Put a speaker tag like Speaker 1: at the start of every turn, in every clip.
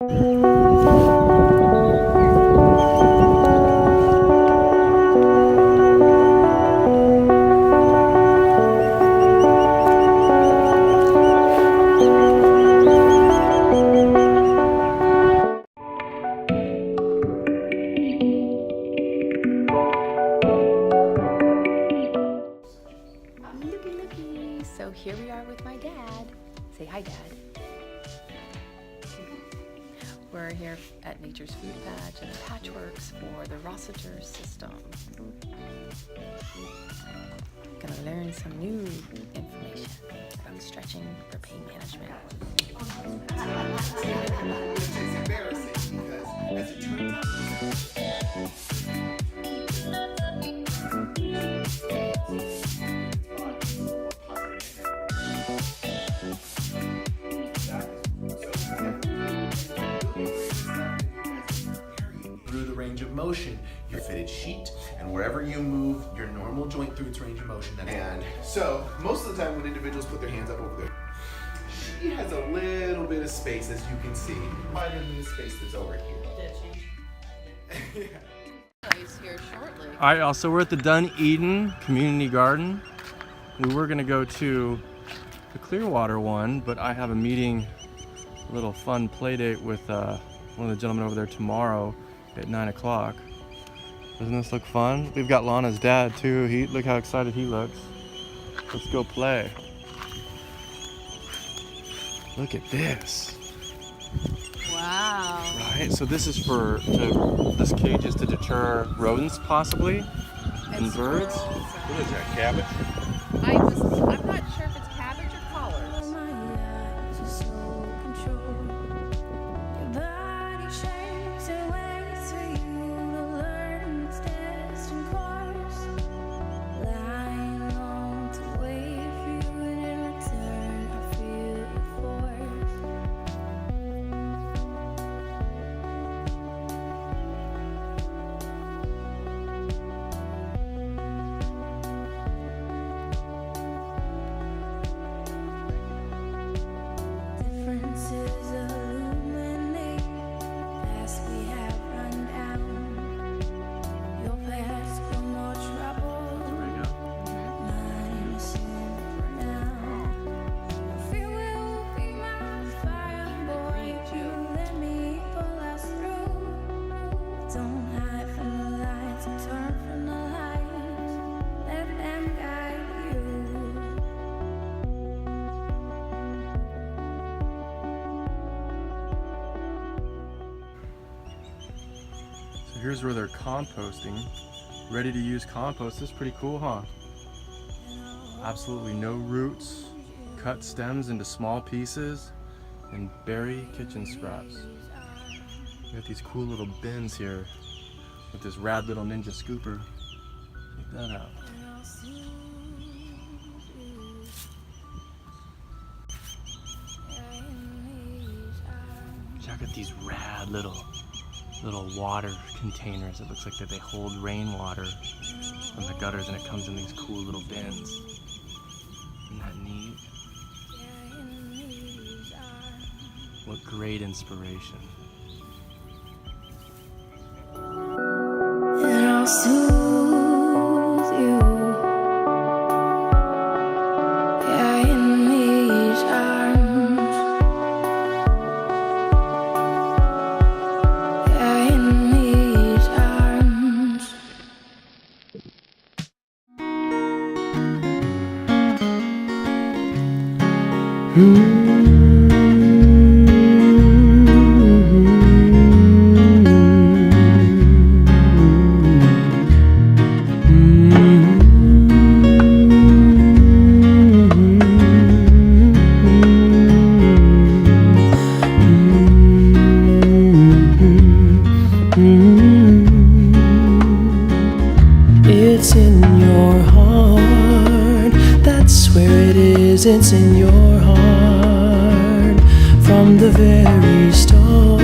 Speaker 1: So here we are with my dad. Say hi, Dad. We're here at Nature's Food Patch and the Patchworks for the Rossiter system. Gonna learn some new information about stretching for pain management.
Speaker 2: It's embarrassing because as it turns through the range of motion, your fitted sheet, and wherever you move your normal joint through its range of motion. And so, most of the time when individuals put their hands up over there, she has a little bit of space, as you can see, wider than the space that's over here. Yeah.
Speaker 1: He's here shortly.
Speaker 3: All right, so we're at the Dunedin Community Garden. We were gonna go to the Clearwater one, but I have a meeting, a little fun play date with one of the gentlemen over there tomorrow at 9 o'clock. Doesn't this look fun? We've got Lana's dad too. Look how excited he looks. Let's go play. Look at this.
Speaker 1: Wow.
Speaker 3: Right, so this is this cage is to deter rodents possibly, and birds. What is that, cabbage?
Speaker 1: I'm not sure if it's cabbage or collards.
Speaker 3: Here's where they're composting, ready to use compost. This is pretty cool, huh? Absolutely no roots, cut stems into small pieces, and bury kitchen scraps. We got these cool little bins here with this rad little ninja scooper. Check that out. Check out these rad little water containers. It looks like that they hold rainwater from the gutters and it comes in these cool little bins. Isn't that neat? What great inspiration.
Speaker 4: And I'll soothe you. Yeah, in these arms. Yeah, in these arms. It's in your heart, that's where it is, it's in your heart. From the very start,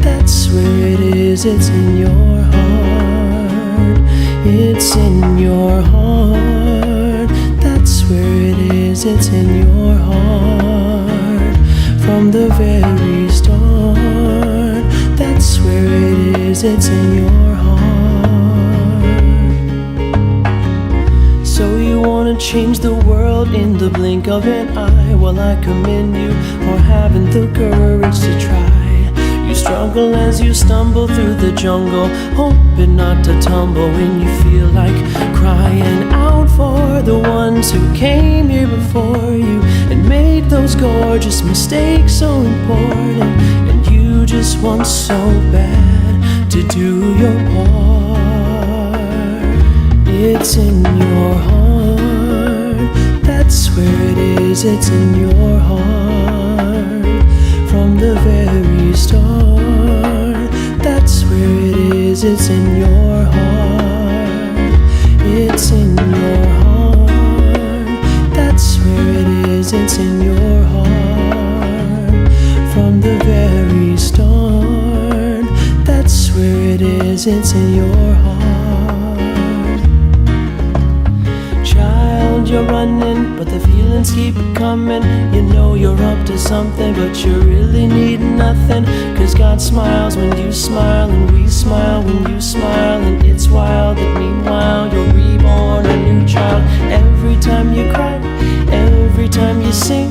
Speaker 4: that's where it is, it's in your heart. It's in your heart, that's where it is, it's in your heart. From the very start. it's in your heart. So you wanna change the world in the blink of an eye. Well, I commend you for having the courage to try. You struggle as you stumble through the jungle, hoping not to tumble when you feel like crying out for the ones who came here before you and made those gorgeous mistakes so important. And you just want so bad to do your part. It's in your heart, that's where it is, it's in your heart. From the very start, that's where it is, it's in your heart. It's in your heart, that's where it is, it's in your heart. From the very start, that's where it is, it's in your heart. Child, you're running, but the feelings keep coming. You know you're up to something, but you really need nothing. Cause God smiles when you smile, and we smile when you smile. And it's wild that meanwhile you're reborn, a new child. Every time you cry, every time you sing,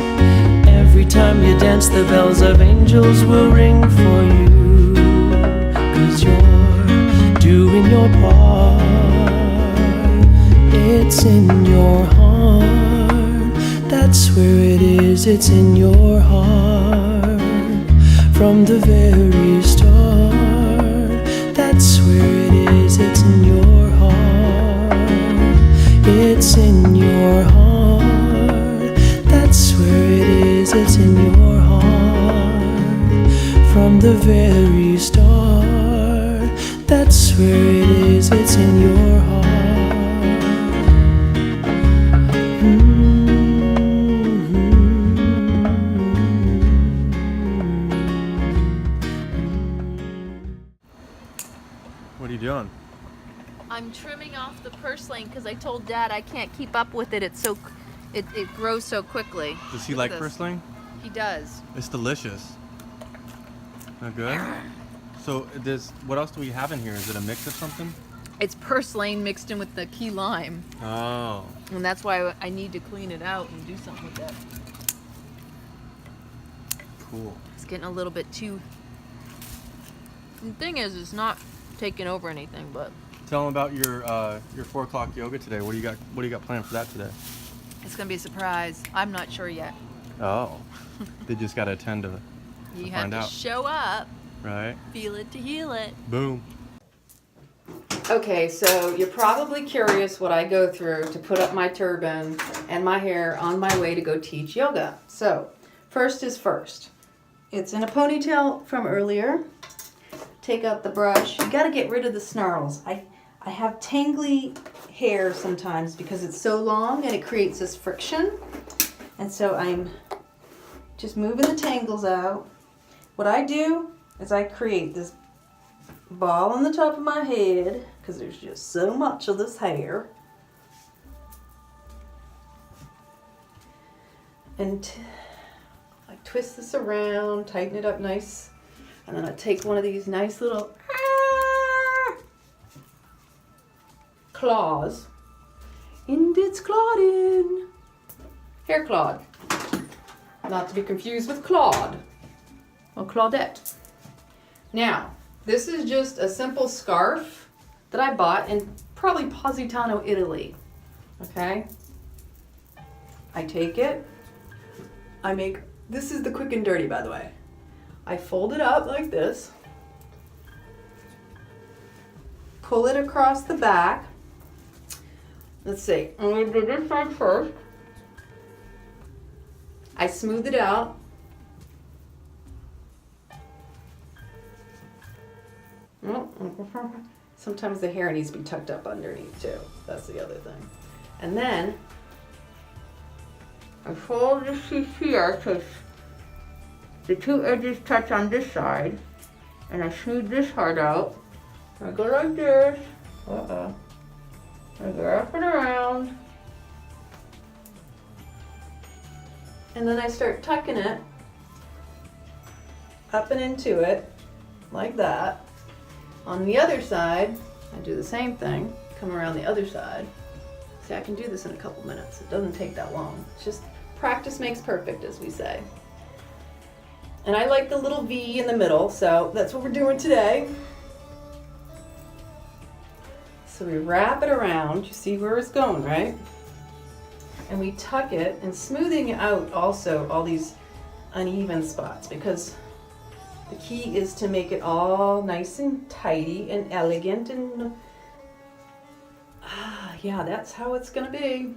Speaker 4: every time you dance, the bells of angels will ring for you. Cause you're doing your part. It's in your heart, that's where it is, it's in your heart. From the very start, that's where it is, it's in your heart. It's in your heart, that's where it is, it's in your heart. From the very start, that's where it is, it's in your heart.
Speaker 3: What are you doing?
Speaker 1: I'm trimming off the purslane because I told Dad I can't keep up with it. It grows so quickly.
Speaker 3: Does he
Speaker 1: Look
Speaker 3: like
Speaker 1: at this.
Speaker 3: purslane?
Speaker 1: He does.
Speaker 3: It's delicious. Not good? So what else do we have in here? Is it a mix of something?
Speaker 1: It's purslane mixed in with the key lime,
Speaker 3: Oh.
Speaker 1: and that's why I need to clean it out and do something with that.
Speaker 3: Cool.
Speaker 1: It's getting a little bit too. The thing is, it's not taking over anything, but
Speaker 3: Tell them about your 4 o'clock yoga today. What do you got planned for that today?
Speaker 1: it's gonna be a surprise. I'm not sure yet.
Speaker 3: Oh. They just gotta attend to
Speaker 1: You have
Speaker 3: find
Speaker 1: to
Speaker 3: out.
Speaker 1: show up,
Speaker 3: Right?
Speaker 1: feel it to heal it.
Speaker 3: Boom.
Speaker 1: Okay, so you're probably curious what I go through to put up my turban and my hair on my way to go teach yoga. So, first is first. It's in a ponytail from earlier. Take out the brush. You gotta get rid of the snarls. I have tangly hair sometimes because it's so long and it creates this friction. And so I'm just moving the tangles out. What I do is I create this ball on the top of my head because there's just so much of this hair. And I twist this around, tighten it up nice, and then I take one of these nice little claws, and it's Claudine. Hair Claude. Not to be confused with Claude or Claudette. Now, this is just a simple scarf that I bought in probably Positano, Italy. Okay? I take it. This is the quick and dirty, by the way. I fold it up like this. Pull it across the back. Let's see. I'm going to do this side first. I smooth it out. Sometimes the hair needs to be tucked up underneath too. That's the other thing. And then I fold this piece here because the two edges touch on this side, and I smooth this part out. I go like this. I wrap it around, and then I start tucking it up and into it like that. On the other side, I do the same thing, come around the other side. See, I can do this in a couple minutes. It doesn't take that long. It's just practice makes perfect, as we say. And I like the little V in the middle, so that's what we're doing today. So we wrap it around. You see where it's going, right? And we tuck it, and smoothing out also all these uneven spots, because the key is to make it all nice and tidy and elegant, and yeah, that's how it's gonna be.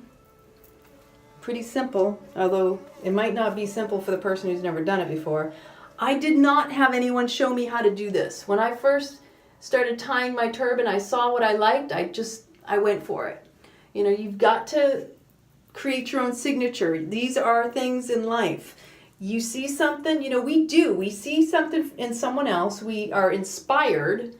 Speaker 1: Pretty simple, although it might not be simple for the person who's never done it before. I did not have anyone show me how to do this. When I first started tying my turban, I saw what I liked, I went for it. You know, you've got to create your own signature. These are things in life. You see something, you know, we see something in someone else, we are inspired,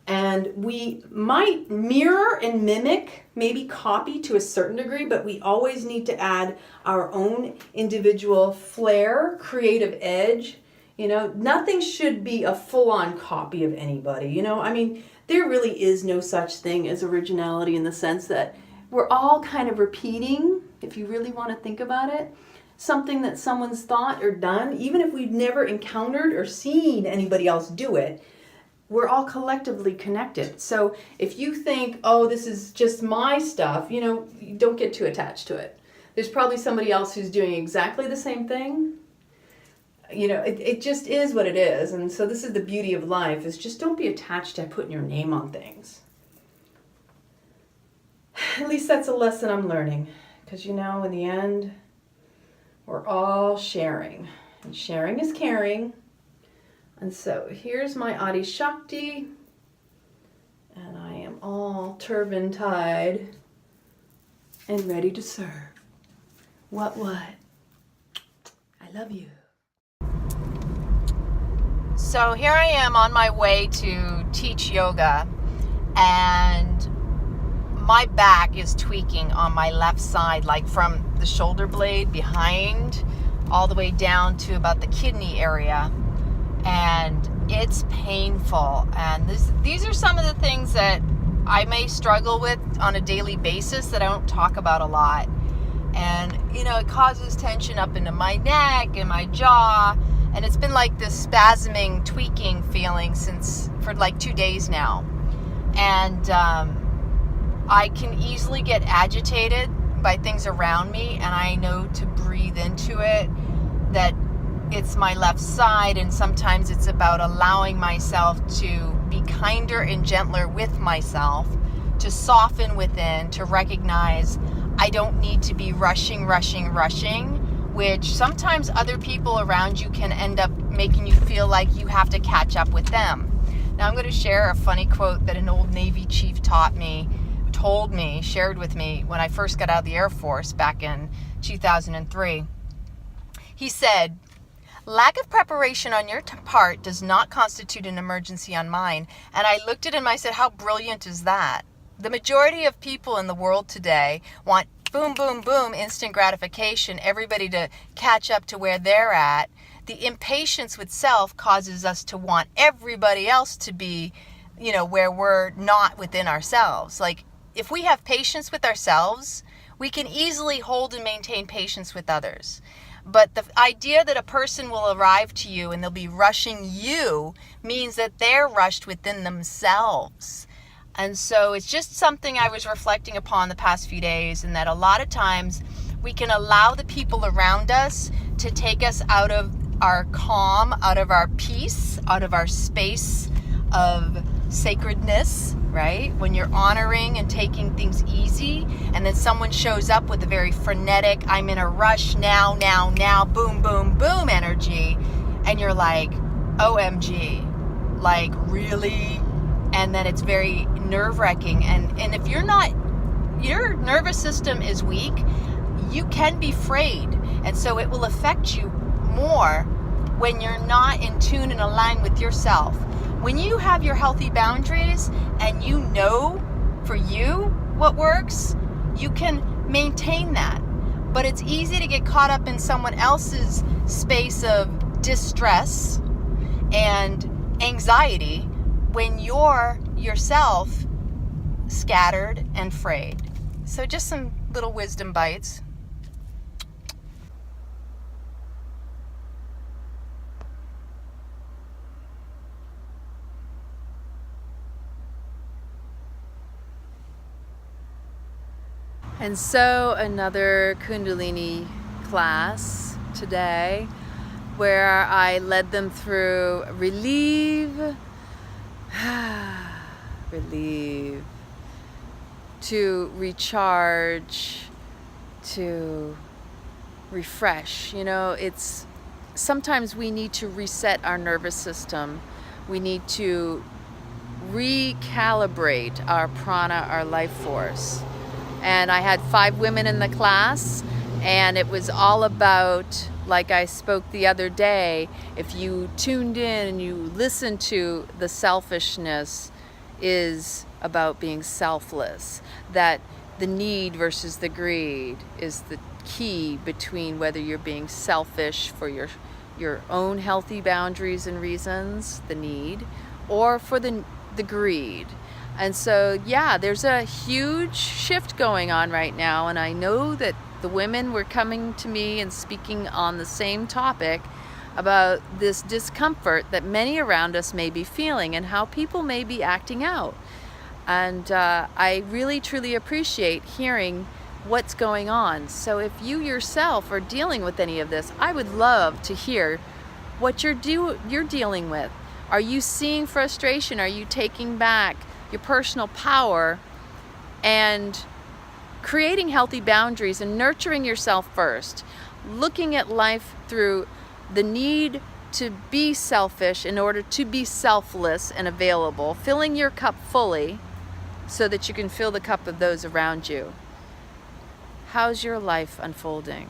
Speaker 1: and we might mirror and mimic, maybe copy to a certain degree, but we always need to add our own individual flair, creative edge. You know, nothing should be a full-on copy of anybody. You know, I mean, there really is no such thing as originality, in the sense that we're all kind of repeating, if you really want to think about it, something that someone's thought or done, even if we've never encountered or seen anybody else do it. We're all collectively connected. So if you think, oh, this is just my stuff, you know, don't get too attached to it. There's probably somebody else who's doing exactly the same thing. You know, it just is what it is. And so this is the beauty of life, is just don't be attached to putting your name on things. At least that's a lesson I'm learning. Because, you know, in the end, we're all sharing. And sharing is caring. And so here's my Adi Shakti, and I am all turban tied and ready to serve. What? I love you. So here I am on my way to teach yoga, and my back is tweaking on my left side, like from the shoulder blade behind all the way down to about the kidney area. And it's painful, and these are some of the things that I may struggle with on a daily basis that I don't talk about a lot. And you know, it causes tension up into my neck and my jaw, and it's been like this spasming, tweaking feeling for like 2 days now. And I can easily get agitated by things around me, and I know to breathe into it, that it's my left side, and sometimes it's about allowing myself to be kinder and gentler with myself, to soften within, to recognize I don't need to be rushing, which sometimes other people around you can end up making you feel like you have to catch up with them. Now I'm going to share a funny quote that an old Navy chief shared with me when I first got out of the Air Force back in 2003. He said, "Lack of preparation on your part does not constitute an emergency on mine." And I looked at him and I said, how brilliant is that? The majority of people in the world today want boom, boom, boom, instant gratification, everybody to catch up to where they're at. The impatience with self causes us to want everybody else to be, you know, where we're not within ourselves. Like, if we have patience with ourselves, we can easily hold and maintain patience with others. But the idea that a person will arrive to you and they'll be rushing you means that they're rushed within themselves. And so it's just something I was reflecting upon the past few days, and that a lot of times we can allow the people around us to take us out of our calm, out of our peace, out of our space of sacredness, right? When you're honoring and taking things easy, and then someone shows up with a very frenetic, I'm in a rush now, boom, boom, boom energy, and you're like, OMG, like, really? And then it's very nerve-wracking. And if your nervous system is weak, you can be frayed. And so it will affect you more when you're not in tune and aligned with yourself. When you have your healthy boundaries and you know for you what works, you can maintain that. But it's easy to get caught up in someone else's space of distress and anxiety when you're yourself scattered and frayed. So just some little wisdom bites. And so another Kundalini class today where I led them through relieve, relieve, to recharge, to refresh. You know, it's sometimes we need to reset our nervous system. We need to recalibrate our prana, our life force. And I had 5 women in the class, and it was all about, like I spoke the other day, if you tuned in and you listened to the selfishness is about being selfless, that the need versus the greed is the key between whether you're being selfish for your own healthy boundaries and reasons, the need, or for the greed. And so, yeah, there's a huge shift going on right now, and I know that the women were coming to me and speaking on the same topic about this discomfort that many around us may be feeling and how people may be acting out. And I really, truly appreciate hearing what's going on. So if you yourself are dealing with any of this, I would love to hear what you're dealing with. Are you seeing frustration? Are you taking back your personal power and creating healthy boundaries and nurturing yourself first, looking at life through the need to be selfish in order to be selfless and available, filling your cup fully so that you can fill the cup of those around you? How's your life unfolding?